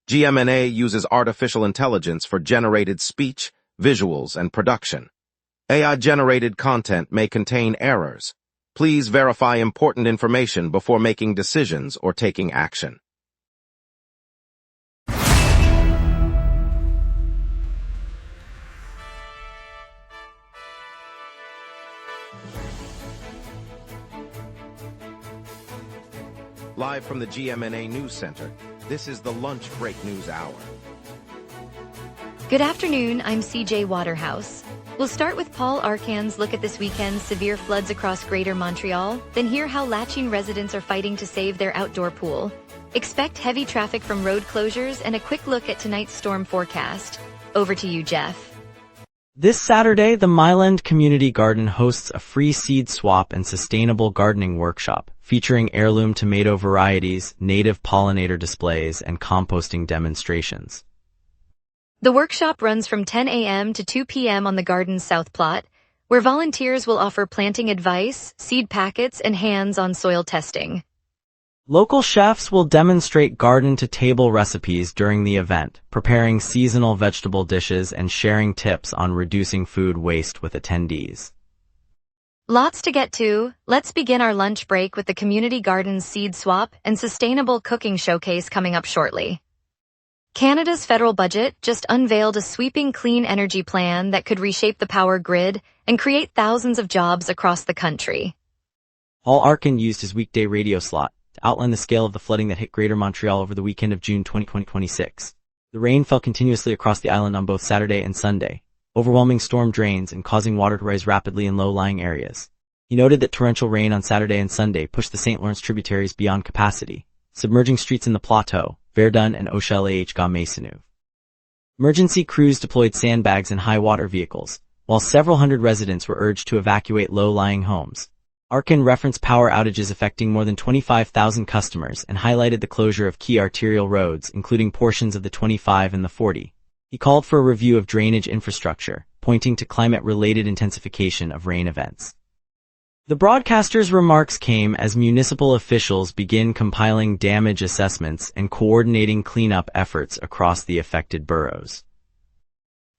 GMNA uses artificial intelligence for generated speech, visuals, and production. AI-generated content may contain errors. Please verify important information before making decisions or taking action. Live from the GMNA News Center, this is the Lunch Break News Hour. Good afternoon, I'm CJ Waterhouse. We'll start with Paul Arcan's look at this weekend's severe floods across Greater Montreal, then hear how Lachine residents are fighting to save their outdoor pool. Expect heavy traffic from road closures and a quick look at tonight's storm forecast. Over to you, Jeff. This Saturday, the Myland Community Garden hosts a free seed swap and sustainable gardening workshop, featuring heirloom tomato varieties, native pollinator displays, and composting demonstrations. The workshop runs from 10 a.m. to 2 p.m. on the garden's south plot, where volunteers will offer planting advice, seed packets, and hands-on soil testing. Local chefs will demonstrate garden-to-table recipes during the event, preparing seasonal vegetable dishes and sharing tips on reducing food waste with attendees. Lots to get to. Let's begin our lunch break with the Community Garden's seed swap and sustainable cooking showcase coming up shortly. Canada's federal budget just unveiled a sweeping clean energy plan that could reshape the power grid and create thousands of jobs across the country. Paul Arcan used his weekday radio slot to outline the scale of the flooding that hit Greater Montreal over the weekend of June 2026. The rain fell continuously across the island on both Saturday and Sunday, overwhelming storm drains and causing water to rise rapidly in low-lying areas. He noted that torrential rain on Saturday and Sunday pushed the St. Lawrence tributaries beyond capacity, submerging streets in the Plateau, Verdun, and Ochel-AH-Gare-Maisonneuve. Emergency crews deployed sandbags and high-water vehicles, while several hundred residents were urged to evacuate low-lying homes. Arcan referenced power outages affecting more than 25,000 customers and highlighted the closure of key arterial roads, including portions of the 25 and the 40. He called for a review of drainage infrastructure, pointing to climate-related intensification of rain events. The broadcaster's remarks came as municipal officials begin compiling damage assessments and coordinating cleanup efforts across the affected boroughs.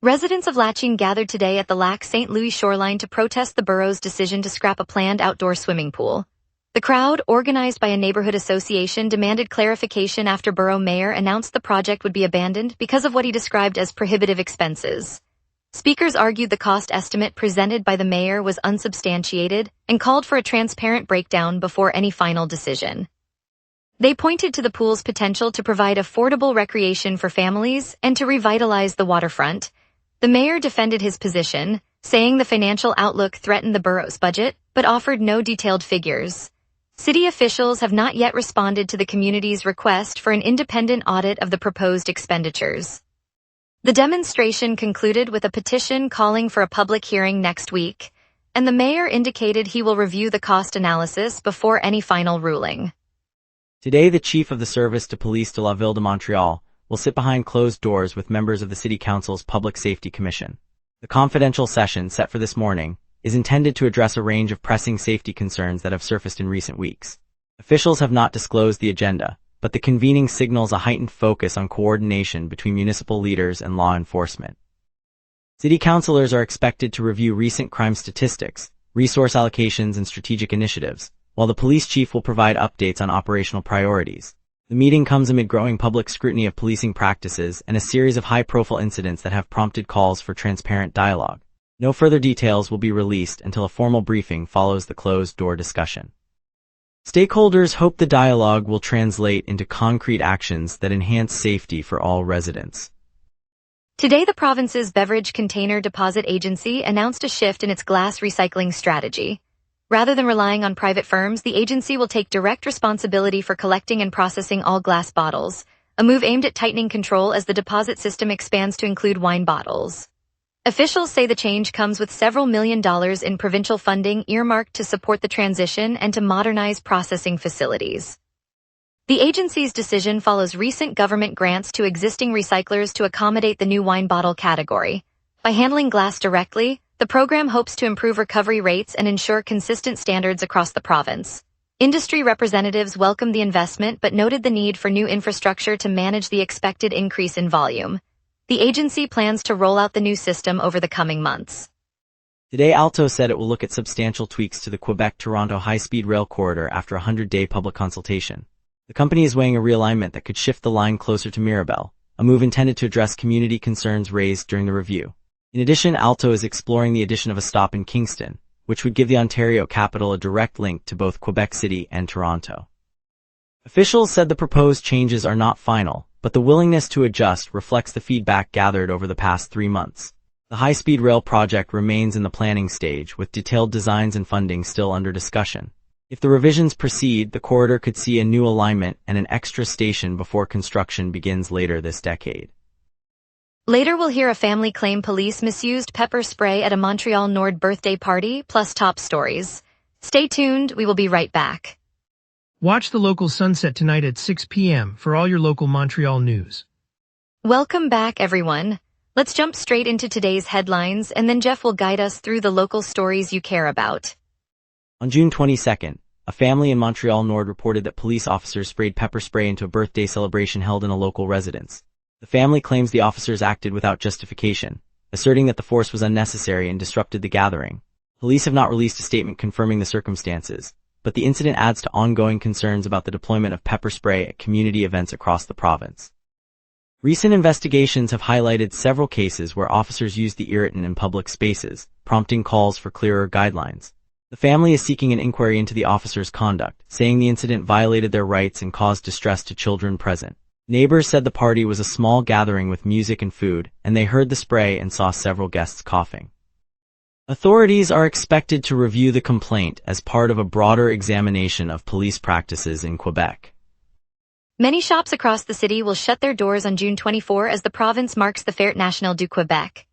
Residents of Lachine gathered today at the Lac St. Louis shoreline to protest the borough's decision to scrap a planned outdoor swimming pool. The crowd, organized by a neighborhood association, demanded clarification after borough mayor announced the project would be abandoned because of what he described as prohibitive expenses. Speakers argued the cost estimate presented by the mayor was unsubstantiated and called for a transparent breakdown before any final decision. They pointed to the pool's potential to provide affordable recreation for families and to revitalize the waterfront. The mayor defended his position, saying the financial outlook threatened the borough's budget, but offered no detailed figures. City officials have not yet responded to the community's request for an independent audit of the proposed expenditures. The demonstration concluded with a petition calling for a public hearing next week, and the mayor indicated he will review the cost analysis before any final ruling. Today, the chief of the Service de Police de la Ville de Montreal will sit behind closed doors with members of the City Council's Public Safety Commission. The confidential session, set for this morning, is intended to address a range of pressing safety concerns that have surfaced in recent weeks. Officials have not disclosed the agenda, but the convening signals a heightened focus on coordination between municipal leaders and law enforcement. City councilors are expected to review recent crime statistics, resource allocations, and strategic initiatives, while the police chief will provide updates on operational priorities. The meeting comes amid growing public scrutiny of policing practices and a series of high-profile incidents that have prompted calls for transparent dialogue. No further details will be released until a formal briefing follows the closed-door discussion. Stakeholders hope the dialogue will translate into concrete actions that enhance safety for all residents. Today, the province's Beverage Container Deposit Agency announced a shift in its glass recycling strategy. Rather than relying on private firms, the agency will take direct responsibility for collecting and processing all glass bottles, a move aimed at tightening control as the deposit system expands to include wine bottles. Officials say the change comes with several $1 million in provincial funding earmarked to support the transition and to modernize processing facilities. The agency's decision follows recent government grants to existing recyclers to accommodate the new wine bottle category. By handling glass directly, the program hopes to improve recovery rates and ensure consistent standards across the province. Industry representatives welcomed the investment but noted the need for new infrastructure to manage the expected increase in volume. The agency plans to roll out the new system over the coming months. Today, Alto said it will look at substantial tweaks to the Quebec-Toronto high-speed rail corridor after a 100-day public consultation. The company is weighing a realignment that could shift the line closer to Mirabel, a move intended to address community concerns raised during the review. In addition, Alto is exploring the addition of a stop in Kingston, which would give the Ontario capital a direct link to both Quebec City and Toronto. Officials said the proposed changes are not final, but the willingness to adjust reflects the feedback gathered over the past 3 months. The high-speed rail project remains in the planning stage, with detailed designs and funding still under discussion. If the revisions proceed, the corridor could see a new alignment and an extra station before construction begins later this decade. Later we'll hear a family claim police misused pepper spray at a Montreal Nord birthday party, plus top stories. Stay tuned, we will be right back. Watch the local sunset tonight at 6 p.m. for all your local Montreal news. Welcome back, everyone. Let's jump straight into today's headlines, and then Jeff will guide us through the local stories you care about. On June 22nd, a family in Montreal Nord reported that police officers sprayed pepper spray into a birthday celebration held in a local residence. The family claims the officers acted without justification, asserting that the force was unnecessary and disrupted the gathering. Police have not released a statement confirming the circumstances, but the incident adds to ongoing concerns about the deployment of pepper spray at community events across the province. Recent investigations have highlighted several cases where officers used the irritant in public spaces, prompting calls for clearer guidelines. The family is seeking an inquiry into the officers' conduct, saying the incident violated their rights and caused distress to children present. Neighbors said the party was a small gathering with music and food, and they heard the spray and saw several guests coughing. Authorities are expected to review the complaint as part of a broader examination of police practices in Quebec. Many shops across the city will shut their doors on June 24 as the province marks the Fête Nationale du Québec.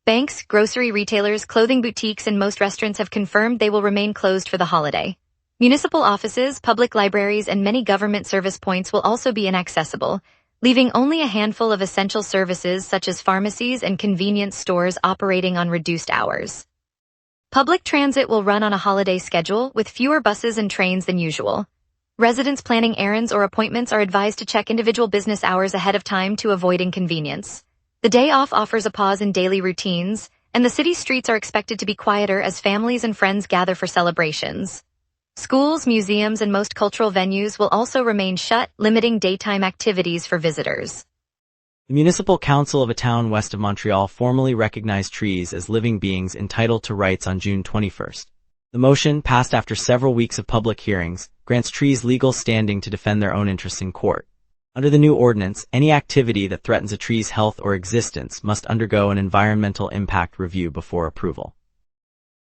Banks, grocery retailers, clothing boutiques, and most restaurants have confirmed they will remain closed for the holiday. Municipal offices, public libraries, and many government service points will also be inaccessible, leaving only a handful of essential services such as pharmacies and convenience stores operating on reduced hours. Public transit will run on a holiday schedule with fewer buses and trains than usual. Residents planning errands or appointments are advised to check individual business hours ahead of time to avoid inconvenience. The day off offers a pause in daily routines, and the city streets are expected to be quieter as families and friends gather for celebrations. Schools, museums, and most cultural venues will also remain shut, limiting daytime activities for visitors. The Municipal Council of a town west of Montreal formally recognized trees as living beings entitled to rights on June 21st. The motion, passed after several weeks of public hearings, grants trees legal standing to defend their own interests in court. Under the new ordinance, any activity that threatens a tree's health or existence must undergo an environmental impact review before approval.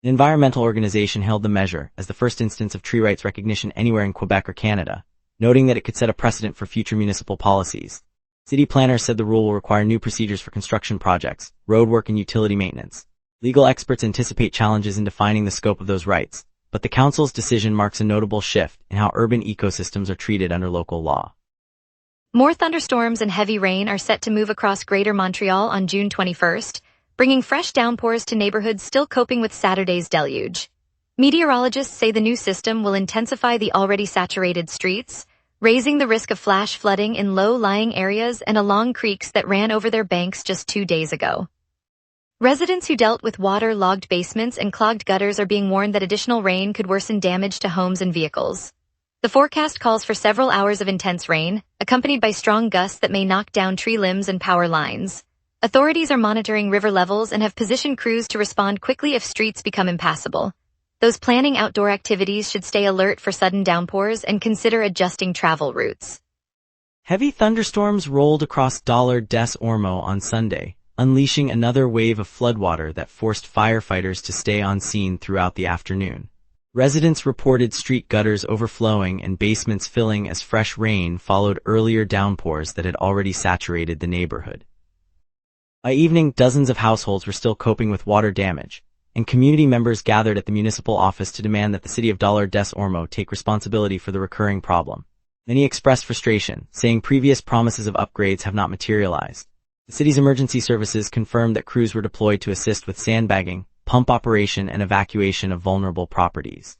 An environmental organization hailed the measure as the first instance of tree rights recognition anywhere in Quebec or Canada, noting that it could set a precedent for future municipal policies. City planners said the rule will require new procedures for construction projects, roadwork, and utility maintenance. Legal experts anticipate challenges in defining the scope of those rights, but the Council's decision marks a notable shift in how urban ecosystems are treated under local law. More thunderstorms and heavy rain are set to move across Greater Montreal on June 21st, bringing fresh downpours to neighborhoods still coping with Saturday's deluge. Meteorologists say the new system will intensify the already saturated streets, raising the risk of flash flooding in low-lying areas and along creeks that ran over their banks just 2 days ago. Residents who dealt with water-logged basements and clogged gutters are being warned that additional rain could worsen damage to homes and vehicles. The forecast calls for several hours of intense rain, accompanied by strong gusts that may knock down tree limbs and power lines. Authorities are monitoring river levels and have positioned crews to respond quickly if streets become impassable. Those planning outdoor activities should stay alert for sudden downpours and consider adjusting travel routes. Heavy thunderstorms rolled across des Ormeaux on Sunday, unleashing another wave of floodwater that forced firefighters to stay on scene throughout the afternoon. Residents reported street gutters overflowing and basements filling as fresh rain followed earlier downpours that had already saturated the neighborhood. By evening, dozens of households were still coping with water damage, and community members gathered at the municipal office to demand that the city of des Ormeaux take responsibility for the recurring problem. Many expressed frustration, saying previous promises of upgrades have not materialized. The city's emergency services confirmed that crews were deployed to assist with sandbagging, pump operation, and evacuation of vulnerable properties.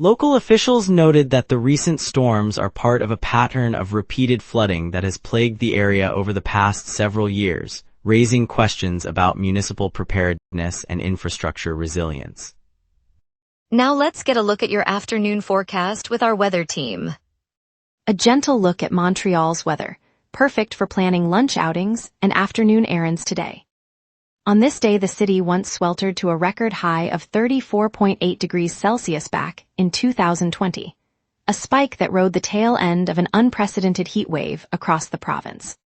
Local officials noted that the recent storms are part of a pattern of repeated flooding that has plagued the area over the past several years, raising questions about municipal preparedness and infrastructure resilience. Now let's get a look at your afternoon forecast with our weather team. A gentle look at Montreal's weather, perfect for planning lunch outings and afternoon errands today. On this day, the city once sweltered to a record high of 34.8 degrees Celsius back in 2020, a spike that rode the tail end of an unprecedented heat wave across the province.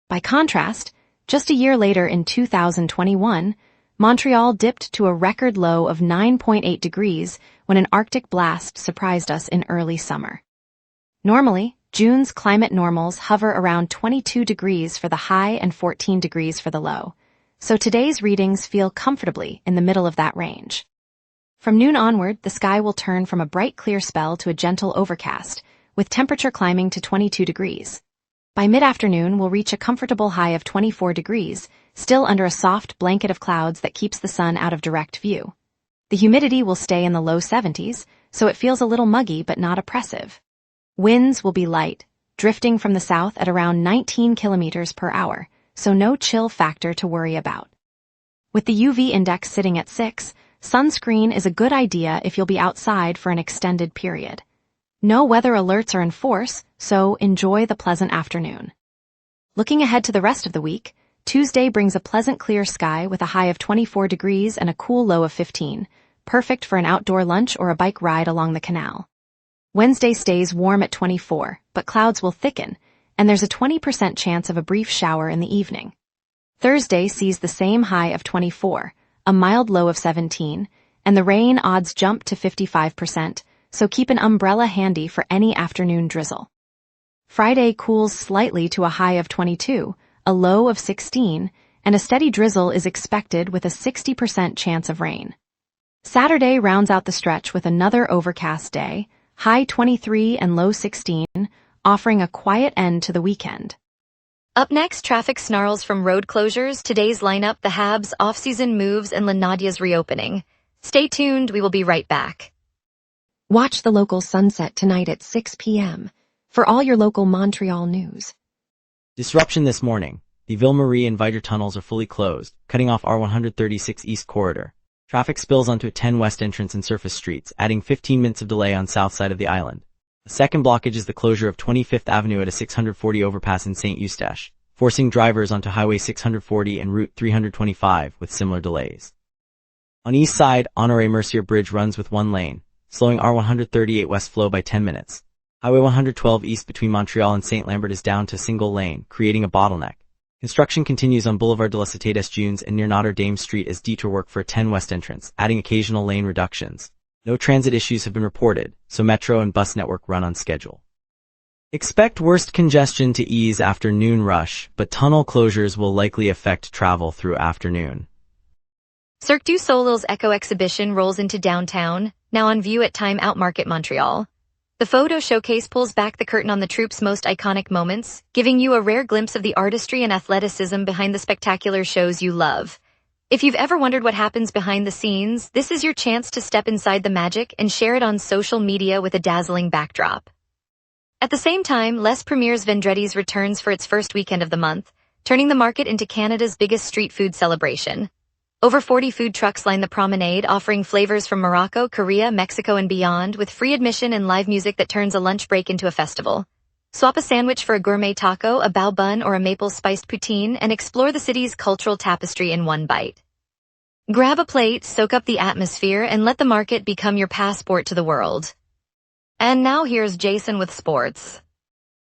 By contrast, just a year later in 2021, Montreal dipped to a record low of 9.8 degrees when an Arctic blast surprised us in early summer. Normally, June's climate normals hover around 22 degrees for the high and 14 degrees for the low, so today's readings feel comfortably in the middle of that range. From noon onward, the sky will turn from a bright clear spell to a gentle overcast, with temperature climbing to 22 degrees. By mid-afternoon, we'll reach a comfortable high of 24 degrees, still under a soft blanket of clouds that keeps the sun out of direct view. The humidity will stay in the low 70s, so it feels a little muggy but not oppressive. Winds will be light, drifting from the south at around 19 kilometers per hour, so no chill factor to worry about. With the UV index sitting at 6, sunscreen is a good idea if you'll be outside for an extended period. No weather alerts are in force, so enjoy the pleasant afternoon. Looking ahead to the rest of the week, Tuesday brings a pleasant clear sky with a high of 24 degrees and a cool low of 15, perfect for an outdoor lunch or a bike ride along the canal. Wednesday stays warm at 24, but clouds will thicken, and there's a 20% chance of a brief shower in the evening. Thursday sees the same high of 24, a mild low of 17, and the rain odds jump to 55%, so keep an umbrella handy for any afternoon drizzle. Friday cools slightly to a high of 22, a low of 16, and a steady drizzle is expected with a 60% chance of rain. Saturday rounds out the stretch with another overcast day, high 23 and low 16, offering a quiet end to the weekend. Up next, traffic snarls from road closures, today's lineup, the Habs' off-season moves, and La Nadia's reopening. Stay tuned, we will be right back. Watch the local sunset tonight at 6 p.m. for all your local Montreal news. Disruption this morning. The Ville-Marie and Viter tunnels are fully closed, cutting off R136 East corridor. Traffic spills onto a 10 West entrance and surface streets, adding 15 minutes of delay on south side of the island. The second blockage is the closure of 25th Avenue at a 640 overpass in St. Eustache, forcing drivers onto Highway 640 and Route 325 with similar delays. On east side, Honoré Mercier Bridge runs with one lane, slowing R138 West flow by 10 minutes. Highway 112 east between Montreal and St. Lambert is down to a single lane, creating a bottleneck. Construction continues on Boulevard de la Cité des Dunes and near Notre Dame Street as detour work for a 10 West entrance, adding occasional lane reductions. No transit issues have been reported, so metro and bus network run on schedule. Expect worst congestion to ease after noon rush, but tunnel closures will likely affect travel through afternoon. Cirque du Soleil's Echo exhibition rolls into downtown, now on view at Time Out Market Montreal. The photo showcase pulls back the curtain on the troupe's most iconic moments, giving you a rare glimpse of the artistry and athleticism behind the spectacular shows you love. If you've ever wondered what happens behind the scenes, this is your chance to step inside the magic and share it on social media with a dazzling backdrop. At the same time, Les Premiers Vendredis returns for its first weekend of the month, turning the market into Canada's biggest street food celebration. Over 40 food trucks line the promenade, offering flavors from Morocco, Korea, Mexico, and beyond, with free admission and live music that turns a lunch break into a festival. Swap a sandwich for a gourmet taco, a bao bun, or a maple-spiced poutine, and explore the city's cultural tapestry in one bite. Grab a plate, soak up the atmosphere, and let the market become your passport to the world. And now here's Jason with sports.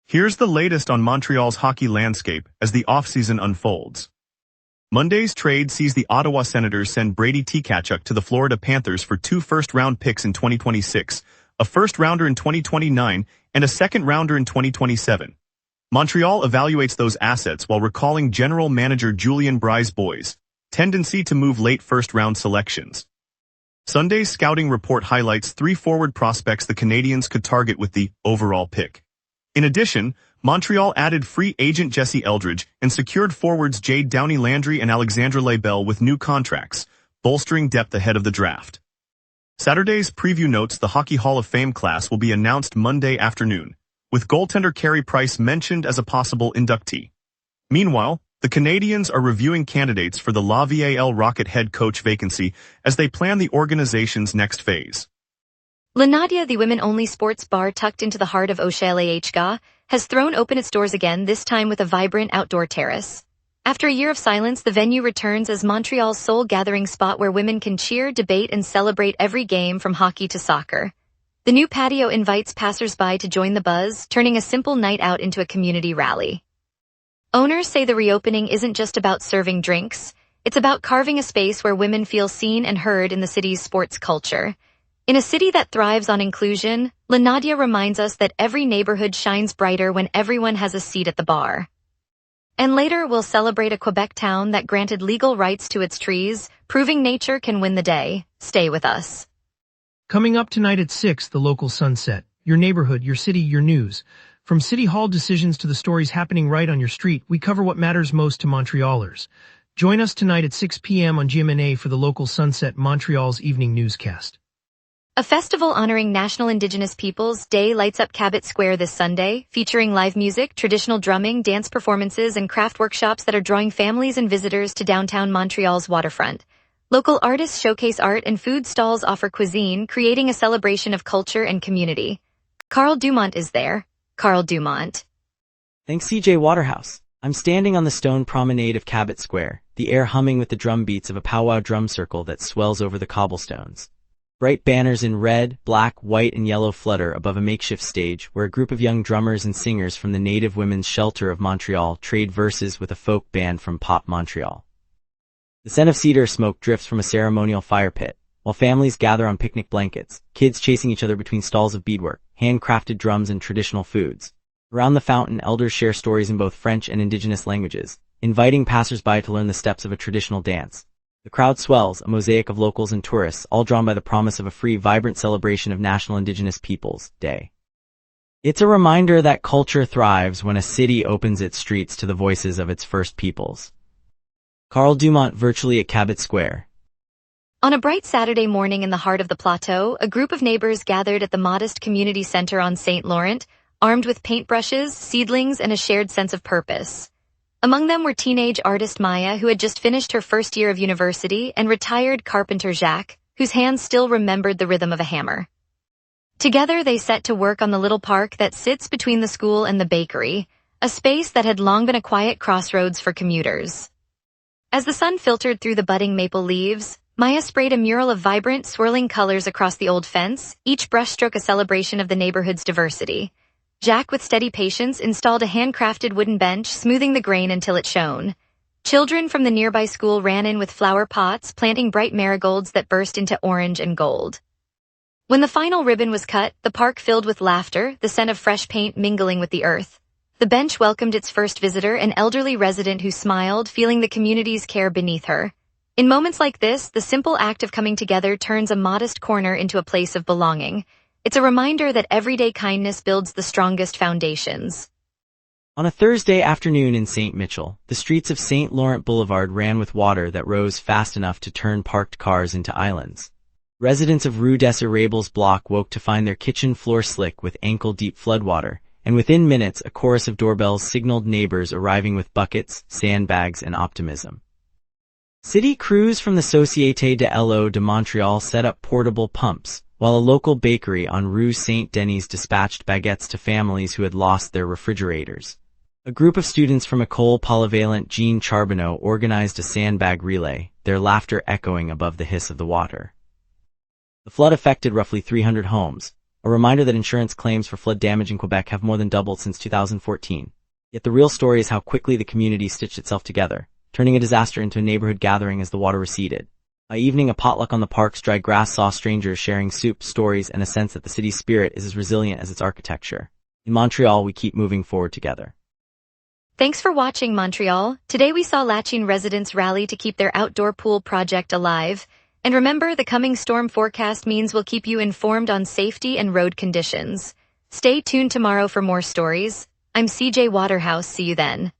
Here's the latest on Montreal's hockey landscape as the offseason unfolds. Monday's trade sees the Ottawa Senators send Brady Tkachuk to the Florida Panthers for 2 first-round picks in 2026, a first-rounder in 2029, and a second-rounder in 2027. Montreal evaluates those assets while recalling general manager Julien Brisebois' tendency to move late first-round selections. Sunday's scouting report highlights 3 forward prospects the Canadiens could target with the overall pick. In addition, Montreal added free agent Jesse Eldridge and secured forwards Jade Downey-Landry and Alexandre Lebel with new contracts, bolstering depth ahead of the draft. Saturday's preview notes the Hockey Hall of Fame class will be announced Monday afternoon, with goaltender Carey Price mentioned as a possible inductee. Meanwhile, the Canadians are reviewing candidates for the La VAL Rocket head coach vacancy as they plan the organization's next phase. La Nadia, the women-only sports bar tucked into the heart of Oshele, has thrown open its doors again, this time with a vibrant outdoor terrace. After a year of silence, the venue returns as Montreal's sole gathering spot where women can cheer, debate, and celebrate every game from hockey to soccer. The new patio invites passers-by to join the buzz, turning a simple night out into a community rally. Owners say the reopening isn't just about serving drinks, it's about carving a space where women feel seen and heard in the city's sports culture. In a city that thrives on inclusion, La Nadia reminds us that every neighborhood shines brighter when everyone has a seat at the bar. And later we'll celebrate a Quebec town that granted legal rights to its trees, proving nature can win the day. Stay with us. Coming up tonight at 6, the local sunset. Your neighborhood, your city, your news. From City Hall decisions to the stories happening right on your street, we cover what matters most to Montrealers. Join us tonight at 6 p.m. on GMna for the local sunset, Montreal's evening newscast. A festival honoring National Indigenous Peoples Day lights up Cabot Square this Sunday, featuring live music, traditional drumming, dance performances, and craft workshops that are drawing families and visitors to downtown Montreal's waterfront. Local artists showcase art and food stalls offer cuisine, creating a celebration of culture and community. Carl Dumont is there. Carl Dumont. Thanks CJ Waterhouse. I'm standing on the stone promenade of Cabot Square, the air humming with the drum beats of a powwow drum circle that swells over the cobblestones. Bright banners in red, black, white, and yellow flutter above a makeshift stage where a group of young drummers and singers from the Native Women's Shelter of Montreal trade verses with a folk band from Pop Montreal. The scent of cedar smoke drifts from a ceremonial fire pit, while families gather on picnic blankets, kids chasing each other between stalls of beadwork, handcrafted drums, and traditional foods. Around the fountain, elders share stories in both French and Indigenous languages, inviting passers-by to learn the steps of a traditional dance. The crowd swells, a mosaic of locals and tourists, all drawn by the promise of a free, vibrant celebration of National Indigenous Peoples Day. It's a reminder that culture thrives when a city opens its streets to the voices of its first peoples. Carl Dumont virtually at Cabot Square. On a bright Saturday morning in the heart of the plateau, a group of neighbors gathered at the modest community center on St. Laurent, armed with paintbrushes, seedlings, and a shared sense of purpose. Among them were teenage artist Maya, who had just finished her first year of university, and retired carpenter Jacques, whose hands still remembered the rhythm of a hammer. Together they set to work on the little park that sits between the school and the bakery, a space that had long been a quiet crossroads for commuters. As the sun filtered through the budding maple leaves, Maya sprayed a mural of vibrant, swirling colors across the old fence, each brushstroke a celebration of the neighborhood's diversity. Jacques, with steady patience, installed a handcrafted wooden bench, smoothing the grain until it shone. Children from the nearby school ran in with flower pots, planting bright marigolds that burst into orange and gold. When the final ribbon was cut, the park filled with laughter, the scent of fresh paint mingling with the earth. The bench welcomed its first visitor, an elderly resident who smiled, feeling the community's care beneath her. In moments like this, the simple act of coming together turns a modest corner into a place of belonging. It's a reminder that everyday kindness builds the strongest foundations. On a Thursday afternoon in St. Mitchell, the streets of St. Laurent Boulevard ran with water that rose fast enough to turn parked cars into islands. Residents of Rue des Arables block woke to find their kitchen floor slick with ankle-deep floodwater, and within minutes a chorus of doorbells signaled neighbors arriving with buckets, sandbags, and optimism. City crews from the Société de l'Eau de Montreal set up portable pumps, while a local bakery on Rue Saint-Denis dispatched baguettes to families who had lost their refrigerators. A group of students from École Polyvalente Jean Charbonneau organized a sandbag relay, their laughter echoing above the hiss of the water. The flood affected roughly 300 homes, a reminder that insurance claims for flood damage in Quebec have more than doubled since 2014. Yet the real story is how quickly the community stitched itself together, turning a disaster into a neighborhood gathering as the water receded. By evening, a potluck on the park's dry grass saw strangers sharing soup, stories, and a sense that the city's spirit is as resilient as its architecture. In Montreal, we keep moving forward together. Thanks for watching, Montreal. Today we saw Lachine residents rally to keep their outdoor pool project alive. And remember, the coming storm forecast means we'll keep you informed on safety and road conditions. Stay tuned tomorrow for more stories. I'm CJ Waterhouse. See you then.